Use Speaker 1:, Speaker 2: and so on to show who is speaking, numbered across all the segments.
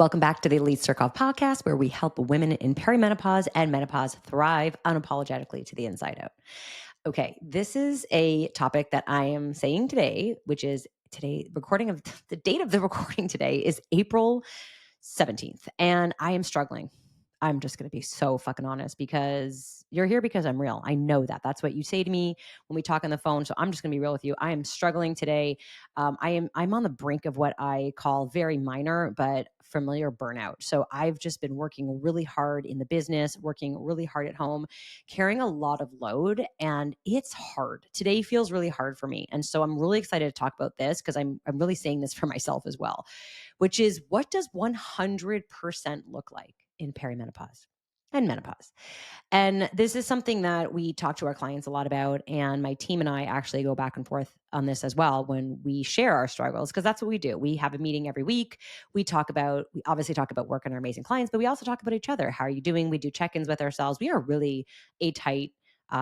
Speaker 1: Welcome back to the Elite Circle podcast, where we help women in perimenopause and menopause thrive unapologetically to the inside out. Okay, this is a topic that I am saying today, which is today, the date of the recording today is April 17th, and I am struggling. I'm just going to be so fucking honest because you're here because I'm real. I know that. That's what you say to me when we talk on the phone. So I'm just going to be real with you. I am struggling today. I'm on the brink of what I call very minor but familiar burnout. So I've just been working really hard in the business, working really hard at home, carrying a lot of load, and it's hard. Today feels really hard for me. And so I'm really excited to talk about this because I'm really saying this for myself as well, which is, what does 100% look like in perimenopause and menopause? And this is something that we talk to our clients a lot about. And my team and I actually go back and forth on this as well when we share our struggles, because that's what we do. We have a meeting every week. We obviously talk about work and our amazing clients, but we also talk about each other. How are you doing? We do check-ins with ourselves. We are really a tight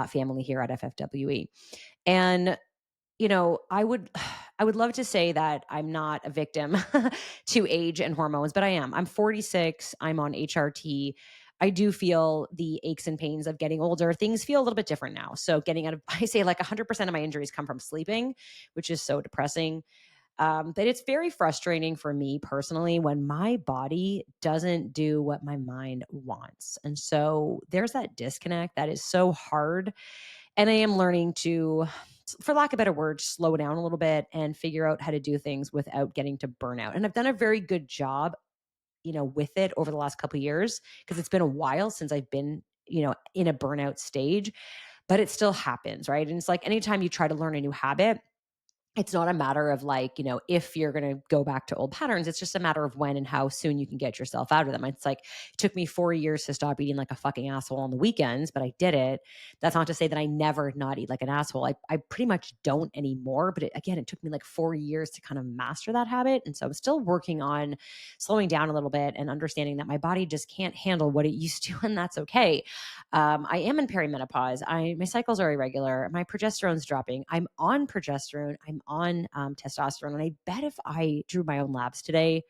Speaker 1: family here at FFWE. And I would love to say that I'm not a victim to age and hormones, but I am. I'm 46. I'm on HRT. I do feel the aches and pains of getting older. Things feel a little bit different now. So I say like 100% of my injuries come from sleeping, which is so depressing. That it's very frustrating for me personally when my body doesn't do what my mind wants. And so there's that disconnect that is so hard. And I am learning to, for lack of a better word, slow down a little bit and figure out how to do things without getting to burnout. And I've done a very good job, with it over the last couple of years, because it's been a while since I've been, in a burnout stage, but it still happens, right? And it's like anytime you try to learn a new habit, it's not a matter of if you're going to go back to old patterns. It's just a matter of when and how soon you can get yourself out of them. It's like, it took me 4 years to stop eating like a fucking asshole on the weekends, but I did it. That's not to say that I never not eat like an asshole. I pretty much don't anymore. But it took me like 4 years to kind of master that habit. And so I'm still working on slowing down a little bit and understanding that my body just can't handle what it used to. And that's okay. I am in perimenopause. My cycles are irregular. My progesterone's dropping. I'm on progesterone. I'm on testosterone. And I bet if I drew my own labs today,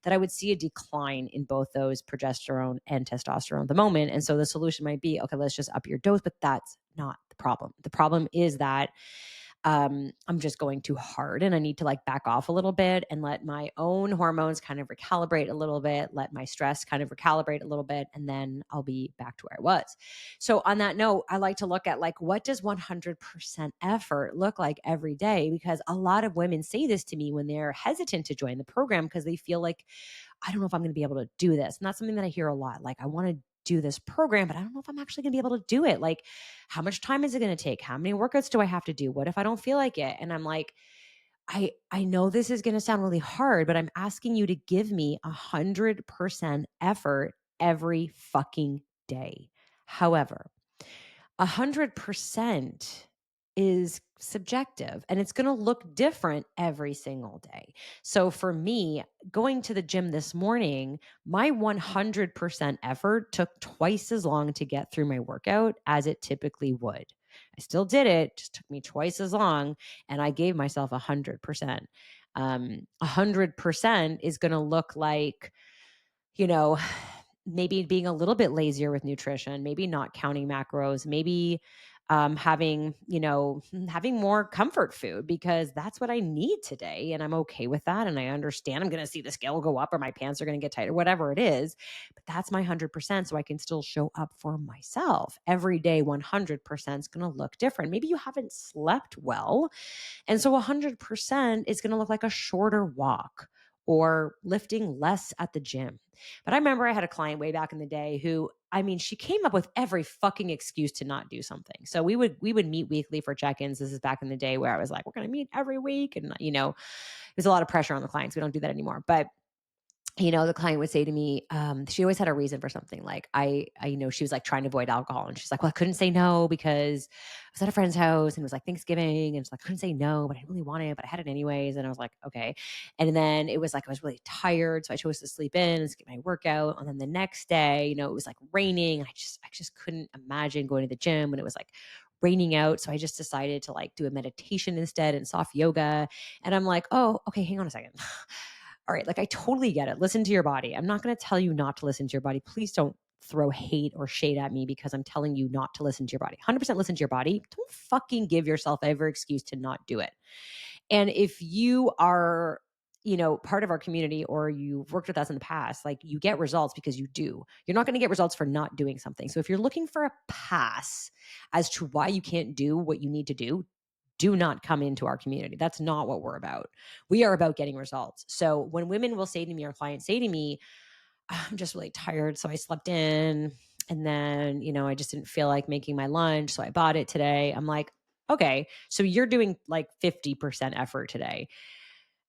Speaker 1: that I would see a decline in both those progesterone and testosterone at the moment. And so the solution might be, okay, let's just up your dose. But that's not the problem. The problem is that I'm just going too hard, and I need to back off a little bit and let my own hormones kind of recalibrate a little bit, let my stress kind of recalibrate a little bit, and then I'll be back to where I was. So on that note, I like to look at what does 100% effort look like every day? Because a lot of women say this to me when they're hesitant to join the program because they feel like, I don't know if I'm going to be able to do this. And that's something that I hear a lot. I want to do this program, but I don't know if I'm actually going to be able to do it. How much time is it going to take? How many workouts do I have to do? What if I don't feel like it? And I'm like, I know this is going to sound really hard, but I'm asking you to give me 100% effort every fucking day. However, 100% is subjective, and it's going to look different every single day. So for me, going to the gym this morning, my 100% effort took twice as long to get through my workout as it typically would. I still did it, just took me twice as long, and I gave myself 100%. 100% is going to look like, maybe being a little bit lazier with nutrition, maybe not counting macros, maybe having more comfort food, because that's what I need today. And I'm okay with that. And I understand I'm going to see the scale go up or my pants are going to get tighter, whatever it is. But that's my 100%. So I can still show up for myself every day. 100% is going to look different. Maybe you haven't slept well. And so 100% is going to look like a shorter walk or lifting less at the gym. But I remember I had a client way back in the day who, she came up with every fucking excuse to not do something. So we would meet weekly for check-ins. This is back in the day where I was like, we're going to meet every week. And, there's a lot of pressure on the clients. We don't do that anymore. But the client would say to me, she always had a reason for something. She was trying to avoid alcohol. And she's like, well, I couldn't say no because I was at a friend's house and it was Thanksgiving. And it's I couldn't say no, but I didn't really want it, but I had it anyways. And I was like, okay. And then it was I was really tired. So I chose to sleep in and skip my workout. And then the next day, it was raining. I just couldn't imagine going to the gym when it was raining out. So I just decided to do a meditation instead and soft yoga. And I'm like, oh, okay, hang on a second. all right, like I totally get it. Listen to your body. I'm not going to tell you not to listen to your body. Please don't throw hate or shade at me because I'm telling you not to listen to your body. 100% listen to your body. Don't fucking give yourself every excuse to not do it. And if you are, part of our community or you've worked with us in the past, like you get results because you do. You're not going to get results for not doing something. So if you're looking for a pass as to why you can't do what you need to do not come into our community. That's not what we're about. We are about getting results. So when women will say to me or clients say to me, I'm just really tired, so I slept in and then, I just didn't feel like making my lunch, so I bought it today. I'm like, okay, so you're doing like 50% effort today.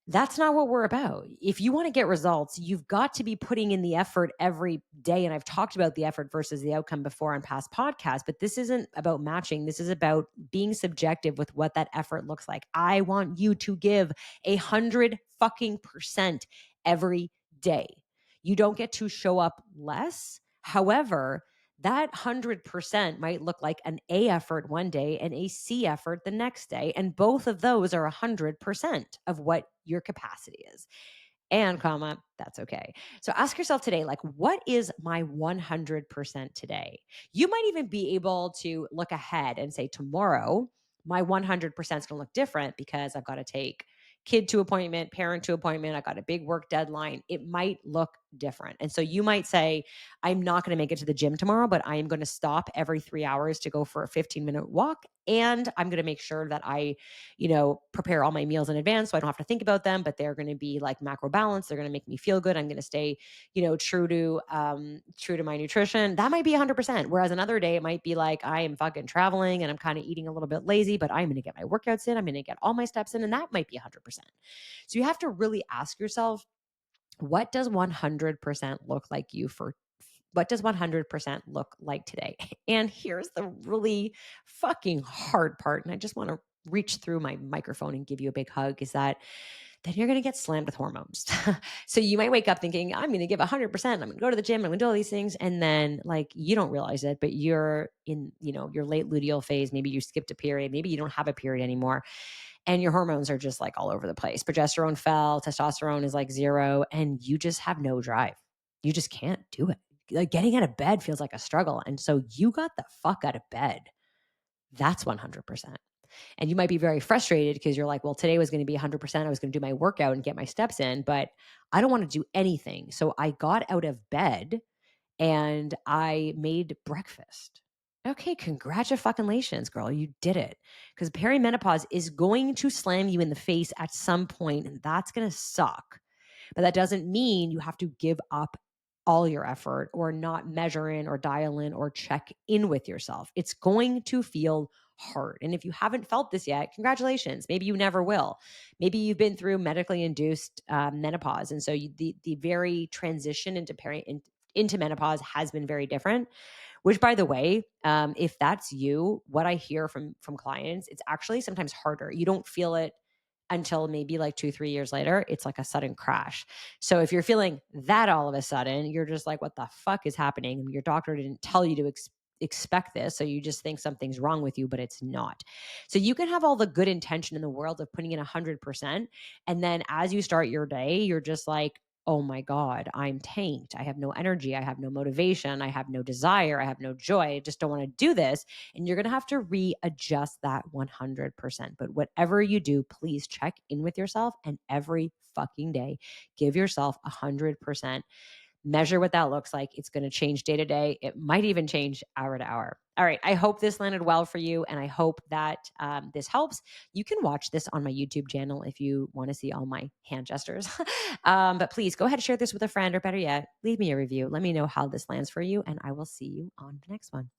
Speaker 1: That's not what we're about. If you want to get results, you've got to be putting in the effort every day. And I've talked about the effort versus the outcome before on past podcasts, but this isn't about matching. This is about being subjective with what that effort looks like. I want you to give 100% every day. You don't get to show up less. However, that 100% might look like an A effort one day and a C effort the next day. And both of those are 100% of what your capacity is. And that's okay. So ask yourself today, like, what is my 100% today? You might even be able to look ahead and say, tomorrow, my 100% is going to look different because I've got to take kid to appointment, parent to appointment. I got a big work deadline. It might look different. And so you might say, I'm not going to make it to the gym tomorrow, but I am going to stop every 3 hours to go for a 15-minute walk. And I'm going to make sure that I, prepare all my meals in advance so I don't have to think about them, but they're going to be like macro balance. They're going to make me feel good. I'm going to stay, true to my nutrition. That might be 100%. Whereas another day it might be like, I am fucking traveling and I'm kind of eating a little bit lazy, but I'm going to get my workouts in. I'm going to get all my steps in. And that might be 100%. So you have to really ask yourself, what does 100% look like what does 100% look like today? And here's the really fucking hard part. And I just want to reach through my microphone and give you a big hug is that then you're going to get slammed with hormones. So you might wake up thinking, I'm going to give 100%. I'm going to go to the gym. I'm going to do all these things. And then like, you don't realize it, but you're in, your late luteal phase. Maybe you skipped a period. Maybe you don't have a period anymore. And your hormones are just like all over the place. Progesterone fell, testosterone is like 0, and you just have no drive. You just can't do it. Like getting out of bed feels like a struggle. And so you got the fuck out of bed. That's 100%. And you might be very frustrated because you're like, well, today was going to be 100%. I was going to do my workout and get my steps in, but I don't want to do anything. So I got out of bed and I made breakfast. Okay, congratulations, girl. You did it. Because perimenopause is going to slam you in the face at some point, and that's going to suck. But that doesn't mean you have to give up all your effort or not measure in or dial in or check in with yourself. It's going to feel hard. And if you haven't felt this yet, congratulations. Maybe you never will. Maybe you've been through medically induced menopause. And so the very transition into menopause has been very different, which by the way, if that's you, what I hear from clients, it's actually sometimes harder. You don't feel it until maybe like 2-3 years later. It's like a sudden crash. So if you're feeling that all of a sudden, you're just like, what the fuck is happening? Your doctor didn't tell you to expect this. So you just think something's wrong with you, but it's not. So you can have all the good intention in the world of putting in 100%. And then as you start your day, you're just like, oh my God, I'm tanked. I have no energy. I have no motivation. I have no desire. I have no joy. I just don't want to do this. And you're going to have to readjust that 100%. But whatever you do, please check in with yourself and every fucking day, give yourself 100%. Measure what that looks like. It's going to change day to day. It might even change hour to hour. All right. I hope this landed well for you. And I hope that this helps. You can watch this on my YouTube channel if you want to see all my hand gestures. But please go ahead and share this with a friend, or better yet, leave me a review. Let me know how this lands for you. And I will see you on the next one.